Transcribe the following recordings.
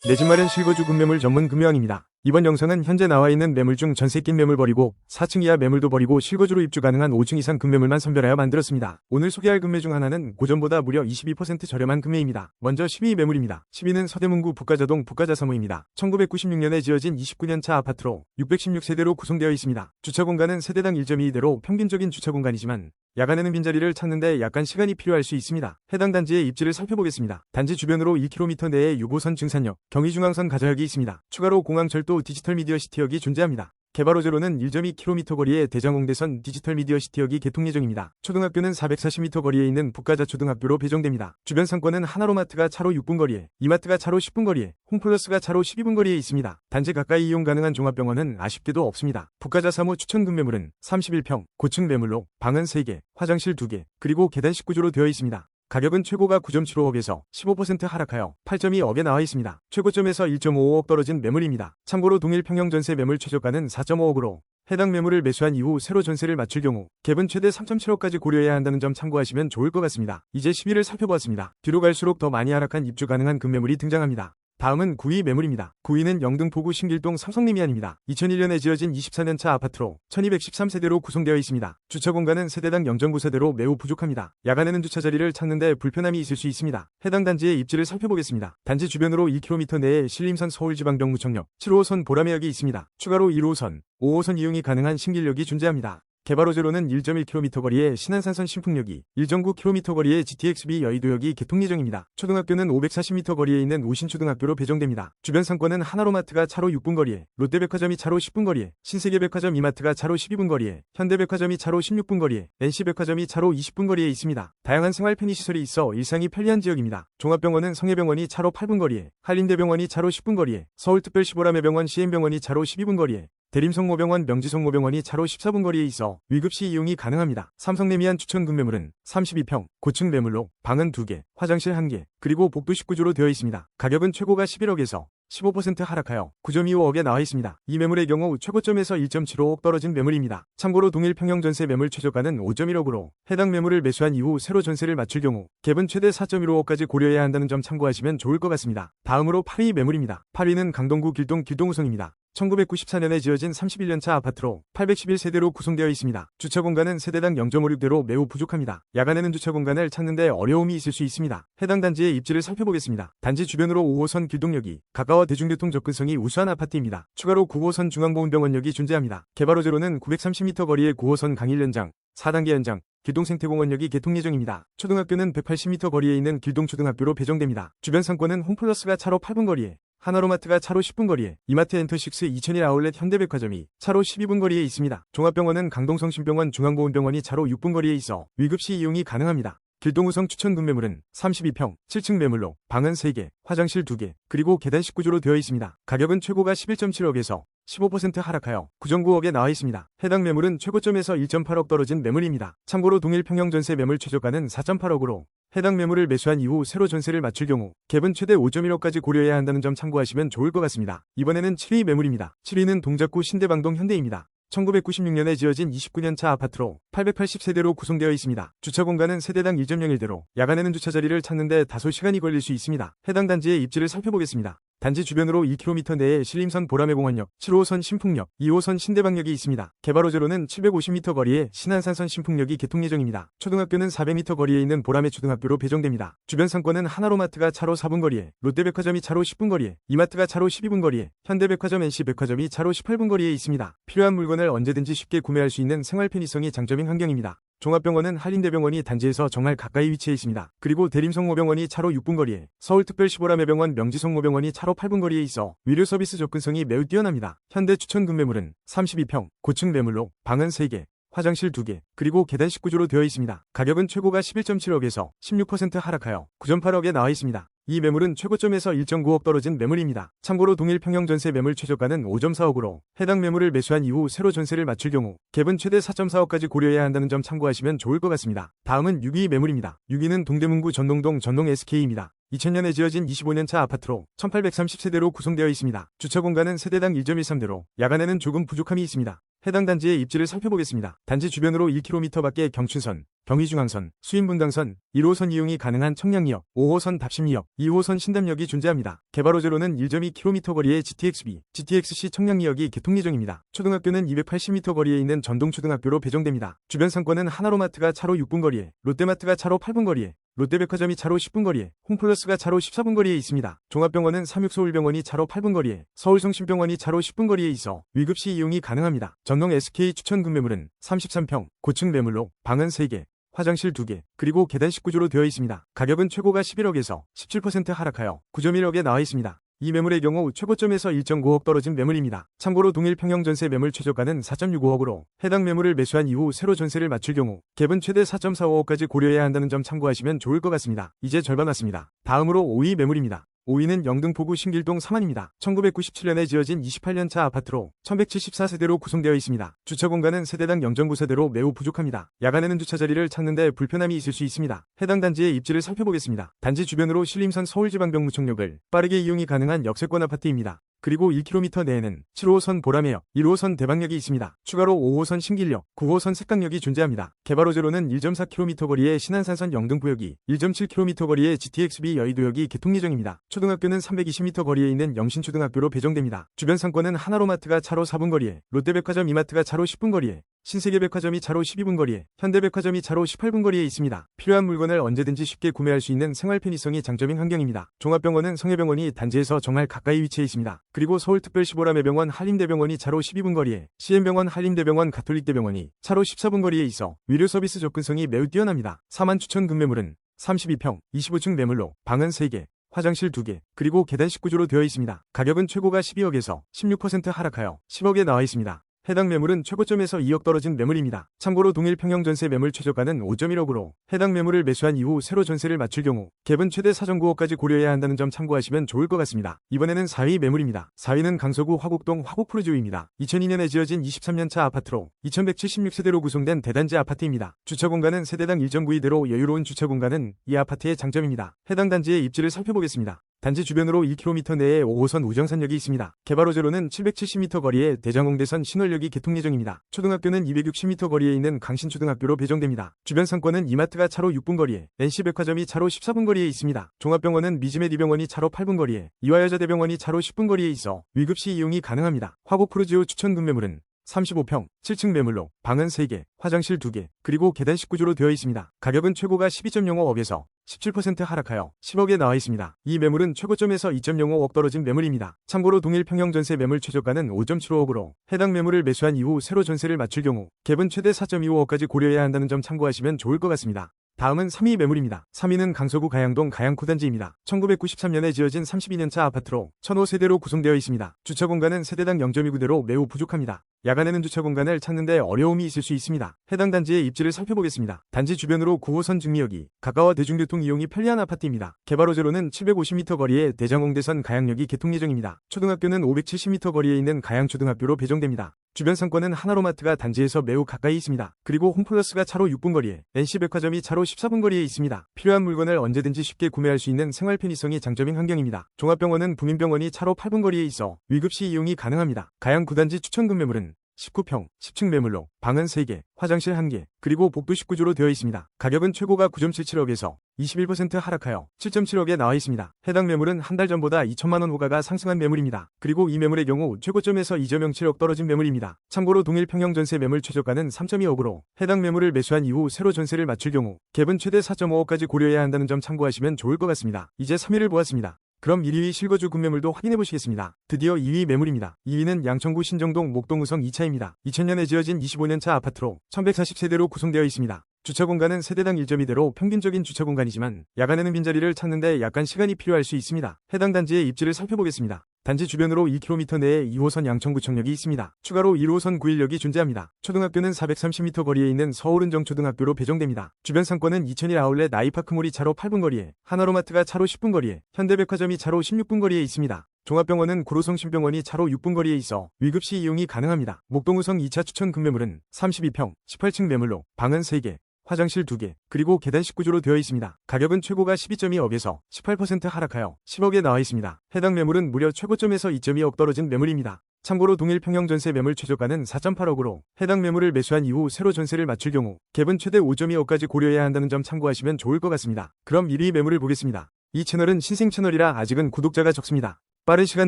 내 집 마련 실거주 급매물 전문 금요왕입니다. 이번 영상은 현재 나와 있는 매물 중 전세 낀 매물 버리고 4층 이하 매물도 버리고 실거주로 입주 가능한 5층 이상 급매물만 선별하여 만들었습니다. 오늘 소개할 급매 중 하나는 고전보다 무려 22% 저렴한 급매입니다. 먼저 12 매물입니다. 12는 서대문구 북가자동 북가자사무입니다. 1996년에 지어진 29년차 아파트로 616세대로 구성되어 있습니다. 주차 공간은 세대당 1.2대로 평균적인 주차 공간이지만 야간에는 빈자리를 찾는데 약간 시간이 필요할 수 있습니다. 해당 단지의 입지를 살펴보겠습니다. 단지 주변으로 1km 내에 6호선 증산역, 경의중앙선 가저역이 있습니다. 추가로 공항철도 디지털 미디어 시티역이 존재합니다. 개발 호재로는 1.2km 거리의 대장홍대선 디지털 미디어 시티역이 개통 예정입니다. 초등학교는 440m 거리에 있는 북가자초등학교로 배정됩니다. 주변 상권은 하나로마트가 차로 6분 거리에, 이마트가 차로 10분 거리에, 홈플러스가 차로 12분 거리에 있습니다. 단지 가까이 이용 가능한 종합병원은 아쉽게도 없습니다. 북가자사무 추천 급매물은 31평, 고층 매물로 방은 3개, 화장실 2개, 그리고 계단 19조로 되어 있습니다. 가격은 최고가 9.75억에서 15% 하락하여 8.2억에 나와 있습니다. 최고점에서 1.55억 떨어진 매물입니다. 참고로 동일 평형 전세 매물 최저가는 4.5억으로 해당 매물을 매수한 이후 새로 전세를 맞출 경우 갭은 최대 3.7억까지 고려해야 한다는 점 참고하시면 좋을 것 같습니다. 이제 10위를 살펴보았습니다. 뒤로 갈수록 더 많이 하락한 입주 가능한 급매물이 등장합니다. 다음은 9위 매물입니다. 9위는 영등포구 신길동 삼성리미안입니다. 2001년에 지어진 24년차 아파트로 1213세대로 구성되어 있습니다. 주차 공간은 세대당 0.9세대로 매우 부족합니다. 야간에는 주차 자리를 찾는데 불편함이 있을 수 있습니다. 해당 단지의 입지를 살펴보겠습니다. 단지 주변으로 1km 내에 신림선 서울지방병무청역, 7호선 보라매역이 있습니다. 추가로 1호선, 5호선 이용이 가능한 신길역이 존재합니다. 개발 호재로는 1.1km 거리의 신안산선 신풍역이, 1.9km 거리의 GTX-B 여의도역이 개통 예정입니다. 초등학교는 540m 거리에 있는 오신초등학교로 배정됩니다. 주변 상권은 하나로마트가 차로 6분 거리에, 롯데백화점이 차로 10분 거리에, 신세계백화점 이마트가 차로 12분 거리에, 현대백화점이 차로 16분 거리에, NC백화점이 차로 20분 거리에 있습니다. 다양한 생활 편의시설이 있어 일상이 편리한 지역입니다. 종합병원은 성해병원이 차로 8분 거리에, 한림대병원이 차로 10분 거리에, 서울특별시보라매병원 시엠병원이 차로 12분 거리에, 대림성모병원 명지성모병원이 차로 14분 거리에 있어 위급시 이용이 가능합니다. 삼성레미안 추천 급매물은 32평, 고층 매물로 방은 2개, 화장실 1개, 그리고 복도 19조로 되어 있습니다. 가격은 최고가 11억에서 15% 하락하여 9.25억에 나와 있습니다. 이 매물의 경우 최고점에서 1.75억 떨어진 매물입니다. 참고로 동일 평형 전세 매물 최저가는 5.1억으로 해당 매물을 매수한 이후 새로 전세를 맞출 경우 갭은 최대 4.15억까지 고려해야 한다는 점 참고하시면 좋을 것 같습니다. 다음으로 8위 매물입니다. 8위는 강동구 길동우성입니다. 1994년에 지어진 31년차 아파트로 811세대로 구성되어 있습니다. 주차 공간은 세대당 0.56대로 매우 부족합니다. 야간에는 주차 공간을 찾는데 어려움이 있을 수 있습니다. 해당 단지의 입지를 살펴보겠습니다. 단지 주변으로 5호선 길동역이 가까워 대중교통 접근성이 우수한 아파트입니다. 추가로 9호선 중앙보훈병원역이 존재합니다. 개발 호재로는 930m 거리의 9호선 강일 연장, 4단계 연장, 길동생태공원역이 개통 예정입니다. 초등학교는 180m 거리에 있는 길동초등학교로 배정됩니다. 주변 상권은 홈플러스가 차로 8분 거리에, 하나로마트가 차로 10분 거리에, 이마트 엔터식스 2001 아울렛 현대백화점이 차로 12분 거리에 있습니다. 종합병원은 강동성심병원 중앙보훈병원이 차로 6분 거리에 있어 위급시 이용이 가능합니다. 길동우성 추천 급매물은 32평, 7층 매물로 방은 3개, 화장실 2개, 그리고 계단 19조로 되어 있습니다. 가격은 최고가 11.7억에서 15% 하락하여 9.9억에 나와 있습니다. 해당 매물은 최고점에서 1.8억 떨어진 매물입니다. 참고로 동일 평형 전세 매물 최저가는 4.8억으로 해당 매물을 매수한 이후 새로 전세를 맞출 경우 갭은 최대 5.1억까지 고려해야 한다는 점 참고하시면 좋을 것 같습니다. 이번에는 7위 매물입니다. 7위는 동작구 신대방동 현대입니다. 1996년에 지어진 29년차 아파트로 880세대로 구성되어 있습니다. 주차 공간은 세대당 1.01대로 야간에는 주차 자리를 찾는데 다소 시간이 걸릴 수 있습니다. 해당 단지의 입지를 살펴보겠습니다. 단지 주변으로 2km 내에 신림선 보라매공원역, 7호선 신풍역, 2호선 신대방역이 있습니다. 개발 호재로는 750m 거리에 신안산선 신풍역이 개통 예정입니다. 초등학교는 400m 거리에 있는 보라매 초등학교로 배정됩니다. 주변 상권은 하나로마트가 차로 4분 거리에, 롯데백화점이 차로 10분 거리에, 이마트가 차로 12분 거리에, 현대백화점 NC백화점이 차로 18분 거리에 있습니다. 필요한 물건을 언제든지 쉽게 구매할 수 있는 생활 편의성이 장점인 환경입니다. 종합병원은 한림대병원이 단지에서 정말 가까이 위치해 있습니다. 그리고 대림성모병원이 차로 6분 거리에, 서울특별시보라매병원 명지성모병원이 차로 8분 거리에 있어 의료 서비스 접근성이 매우 뛰어납니다. 현대 추천 급매물은 32평, 고층 매물로 방은 3개, 화장실 2개, 그리고 계단 19조로 되어 있습니다. 가격은 최고가 11.7억에서 16% 하락하여 9.8억에 나와 있습니다. 이 매물은 최고점에서 1.9억 떨어진 매물입니다. 참고로 동일 평형 전세 매물 최저가는 5.4억으로 해당 매물을 매수한 이후 새로 전세를 맞출 경우 갭은 최대 4.4억까지 고려해야 한다는 점 참고하시면 좋을 것 같습니다. 다음은 6위 매물입니다. 6위는 동대문구 전동동 전동 SK입니다. 2000년에 지어진 25년차 아파트로 1830세대로 구성되어 있습니다. 주차 공간은 세대당 1.13대로 야간에는 조금 부족함이 있습니다. 해당 단지의 입지를 살펴보겠습니다. 단지 주변으로 1km 밖에 경춘선, 경의중앙선, 수인분당선, 1호선 이용이 가능한 청량리역, 5호선 답심리역, 2호선 신담역이 존재합니다. 개발 호재로는 1.2km 거리의 GTX-B, GTX-C 청량리역이 개통 예정입니다. 초등학교는 280m 거리에 있는 전동초등학교로 배정됩니다. 주변 상권은 하나로마트가 차로 6분 거리에, 롯데마트가 차로 8분 거리에, 롯데백화점이 차로 10분 거리에, 홈플러스가 차로 14분 거리에 있습니다. 종합병원은 삼육서울병원이 차로 8분 거리에, 서울성심병원이 차로 10분 거리에 있어 위급시 이용이 가능합니다. 전동 SK 추천 급매물은 33평, 고층 매물로 방은 3개, 화장실 2개, 그리고 계단 19조로 되어 있습니다. 가격은 최고가 11억에서 17% 하락하여 9.1억에 나와 있습니다. 이 매물의 경우 최고점에서 1.9억 떨어진 매물입니다. 참고로 동일 평형 전세 매물 최저가는 4.65억으로 해당 매물을 매수한 이후 새로 전세를 맞출 경우 갭은 최대 4.45억까지 고려해야 한다는 점 참고하시면 좋을 것 같습니다. 이제 절반 왔습니다. 다음으로 5위 매물입니다. 5위는 영등포구 신길동 3안입니다. 1997년에 지어진 28년차 아파트로 1174세대로 구성되어 있습니다. 주차 공간은 세대당 0.9세대로 매우 부족합니다. 야간에는 주차 자리를 찾는데 불편함이 있을 수 있습니다. 해당 단지의 입지를 살펴보겠습니다. 단지 주변으로 신림선 서울지방병무청역을 빠르게 이용이 가능한 역세권 아파트입니다. 그리고 1km 내에는 7호선 보라매역, 1호선 대방역이 있습니다. 추가로 5호선 신길역, 9호선 색강역이 존재합니다. 개발 호재로는 1.4km 거리의 신안산선 영등포역이, 1.7km 거리의 GTX-B 여의도역이 개통 예정입니다. 초등학교는 320m 거리에 있는 영신초등학교로 배정됩니다. 주변 상권은 하나로마트가 차로 4분 거리에, 롯데백화점 이마트가 차로 10분 거리에, 신세계백화점이 차로 12분 거리에, 현대백화점이 차로 18분 거리에 있습니다. 필요한 물건을 언제든지 쉽게 구매할 수 있는 생활 편의성이 장점인 환경입니다. 종합병원은 성혜병원이 단지에서 정말 가까이 위치해 있습니다. 그리고 서울특별시보라매병원 한림대병원이 차로 12분 거리에, CM병원 한림대병원 가톨릭대병원이 차로 14분 거리에 있어 의료 서비스 접근성이 매우 뛰어납니다. 4만 추천 급매물은 32평, 25층 매물로 방은 3개, 화장실 2개, 그리고 계단 19조로 되어 있습니다. 가격은 최고가 12억에서 16% 하락하여 10억에 나와 있습니다. 해당 매물은 최고점에서 2억 떨어진 매물입니다. 참고로 동일 평형 전세 매물 최저가는 5.1억으로 해당 매물을 매수한 이후 새로 전세를 맞출 경우 갭은 최대 4.9억까지 고려해야 한다는 점 참고하시면 좋을 것 같습니다. 이번에는 4위 매물입니다. 4위는 강서구 화곡동 화곡푸르지오입니다. 2002년에 지어진 23년차 아파트로 2176세대로 구성된 대단지 아파트입니다. 주차 공간은 세대당 1.9이대로 여유로운 주차 공간은 이 아파트의 장점입니다. 해당 단지의 입지를 살펴보겠습니다. 단지 주변으로 1km 내에 5호선 우정산역이 있습니다. 개발 호재로는 770m 거리의 대장홍대선 신월역이 개통 예정입니다. 초등학교는 260m 거리에 있는 강신초등학교로 배정됩니다. 주변 상권은 이마트가 차로 6분 거리에, NC백화점이 차로 14분 거리에 있습니다. 종합병원은 미즈메디병원이 차로 8분 거리에, 이화여자대병원이 차로 10분 거리에 있어 위급시 이용이 가능합니다. 화곡푸르지오 추천 급매물은 35평, 7층 매물로 방은 3개, 화장실 2개, 그리고 계단 19조로 되어 있습니다. 가격은 최고가 12.05억에서 17% 하락하여 10억에 나와 있습니다. 이 매물은 최고점에서 2.05억 떨어진 매물입니다. 참고로 동일 평형 전세 매물 최저가는 5.75억으로 해당 매물을 매수한 이후 새로 전세를 맞출 경우 갭은 최대 4.25억까지 고려해야 한다는 점 참고하시면 좋을 것 같습니다. 다음은 3위 매물입니다. 3위는 강서구 가양동 가양코단지입니다. 1993년에 지어진 32년차 아파트로 1005세대로 구성되어 있습니다. 주차 공간은 세대당 0.29대로 매우 부족합니다. 야간에는 주차 공간을 찾는데 어려움이 있을 수 있습니다. 해당 단지의 입지를 살펴보겠습니다. 단지 주변으로 9호선 증리역이 가까워 대중교통 이용이 편리한 아파트입니다. 개발 호재로는 750m 거리의 대장홍대선 가양역이 개통 예정입니다. 초등학교는 570m 거리에 있는 가양초등학교로 배정됩니다. 주변 상권은 하나로마트가 단지에서 매우 가까이 있습니다. 그리고 홈플러스가 차로 6분 거리에, NC백화점이 차로 14분 거리에 있습니다. 필요한 물건을 언제든지 쉽게 구매할 수 있는 생활 편의성이 장점인 환경입니다. 종합병원은 부민병원이 차로 8분 거리에 있어 위급시 이용이 가능합니다. 가양 9단지 추천 급매물은 19평, 10층 매물로 방은 3개, 화장실 1개, 그리고 복도 19조로 되어 있습니다. 가격은 최고가 9.77억에서 21% 하락하여 7.7억에 나와 있습니다. 해당 매물은 한 달 전보다 2천만원 호가가 상승한 매물입니다. 그리고 이 매물의 경우 최고점에서 2.07억 떨어진 매물입니다. 참고로 동일 평형 전세 매물 최저가는 3.2억으로 해당 매물을 매수한 이후 새로 전세를 맞출 경우 갭은 최대 4.5억까지 고려해야 한다는 점 참고하시면 좋을 것 같습니다. 이제 3위를 보았습니다. 그럼 1위 실거주 급매물도 확인해보시겠습니다. 드디어 2위 매물입니다. 2위는 양천구 신정동 목동우성 2차입니다. 2000년에 지어진 25년차 아파트로 1140세대로 구성되어 있습니다. 주차 공간은 세대당 1.2대로 평균적인 주차 공간이지만 야간에는 빈자리를 찾는데 약간 시간이 필요할 수 있습니다. 해당 단지의 입지를 살펴보겠습니다. 단지 주변으로 2km 내에 2호선 양천구청역이 있습니다. 추가로 1호선 9일역이 존재합니다. 초등학교는 430m 거리에 있는 서울은정초등학교로 배정됩니다. 주변 상권은 2001 아울렛 아이파크몰이 차로 8분 거리에, 하나로마트가 차로 10분 거리에, 현대백화점이 차로 16분 거리에 있습니다. 종합병원은 구로성심병원이 차로 6분 거리에 있어 위급시 이용이 가능합니다. 목동우성 2차 추천 급매물은 32평, 18층 매물로 방은 3개, 화장실 2개, 그리고 계단식 구조로 되어 있습니다. 가격은 최고가 12.2억에서 18% 하락하여 10억에 나와 있습니다. 해당 매물은 무려 최고점에서 2.2억 떨어진 매물입니다. 참고로 동일 평형 전세 매물 최저가는 4.8억으로 해당 매물을 매수한 이후 새로 전세를 맞출 경우 갭은 최대 5.2억까지 고려해야 한다는 점 참고하시면 좋을 것 같습니다. 그럼 1위 매물을 보겠습니다. 이 채널은 신생 채널이라 아직은 구독자가 적습니다. 빠른 시간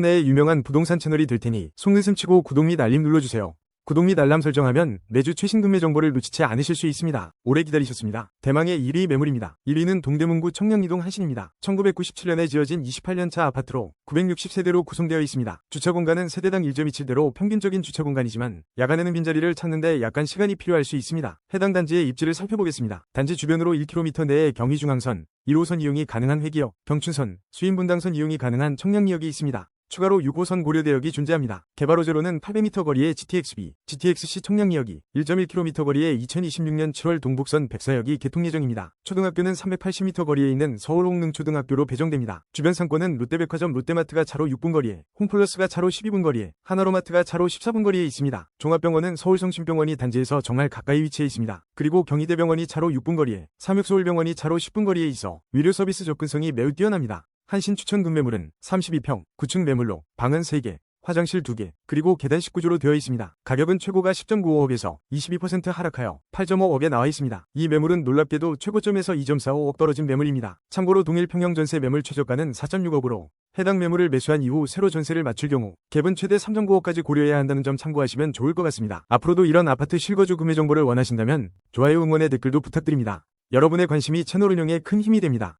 내에 유명한 부동산 채널이 될 테니 속눈썹 치고 구독 및 알림 눌러주세요. 구독 및 알람 설정하면 매주 최신 금매 정보를 놓치지 않으실 수 있습니다. 오래 기다리셨습니다. 대망의 1위 매물입니다. 1위는 동대문구 청량리동 한신입니다. 1997년에 지어진 28년차 아파트로 960세대로 구성되어 있습니다. 주차 공간은 세대당 1.27대로 평균적인 주차 공간이지만 야간에는 빈자리를 찾는데 약간 시간이 필요할 수 있습니다. 해당 단지의 입지를 살펴보겠습니다. 단지 주변으로 1km 내에 경의중앙선, 1호선 이용이 가능한 회기역, 경춘선, 수인분당선 이용이 가능한 청량리역이 있습니다. 추가로 6호선 고려대역이 존재합니다. 개발 호재로는 800m 거리의 GTX-B, GTX-C 청량리역이 1.1km 거리의 2026년 7월 동북선 백사역이 개통 예정입니다. 초등학교는 380m 거리에 있는 서울 홍릉초등학교로 배정됩니다. 주변 상권은 롯데백화점 롯데마트가 차로 6분 거리에, 홈플러스가 차로 12분 거리에, 하나로마트가 차로 14분 거리에 있습니다. 종합병원은 서울성심병원이 단지에서 정말 가까이 위치해 있습니다. 그리고 경희대병원이 차로 6분 거리에, 삼육서울병원이 차로 10분 거리에 있어 의료 서비스 접근성이 매우 뛰어납니다. 한신 추천 금매물은 32평, 9층 매물로 방은 3개, 화장실 2개, 그리고 계단식 구조로 되어 있습니다. 가격은 최고가 10.95억에서 22% 하락하여 8.5억에 나와 있습니다. 이 매물은 놀랍게도 최고점에서 2.45억 떨어진 매물입니다. 참고로 동일 평형 전세 매물 최저가는 4.6억으로 해당 매물을 매수한 이후 새로 전세를 맞출 경우 갭은 최대 3.9억까지 고려해야 한다는 점 참고하시면 좋을 것 같습니다. 앞으로도 이런 아파트 실거주 구매 정보를 원하신다면 좋아요 응원의 댓글도 부탁드립니다. 여러분의 관심이 채널 운영에 큰 힘이 됩니다.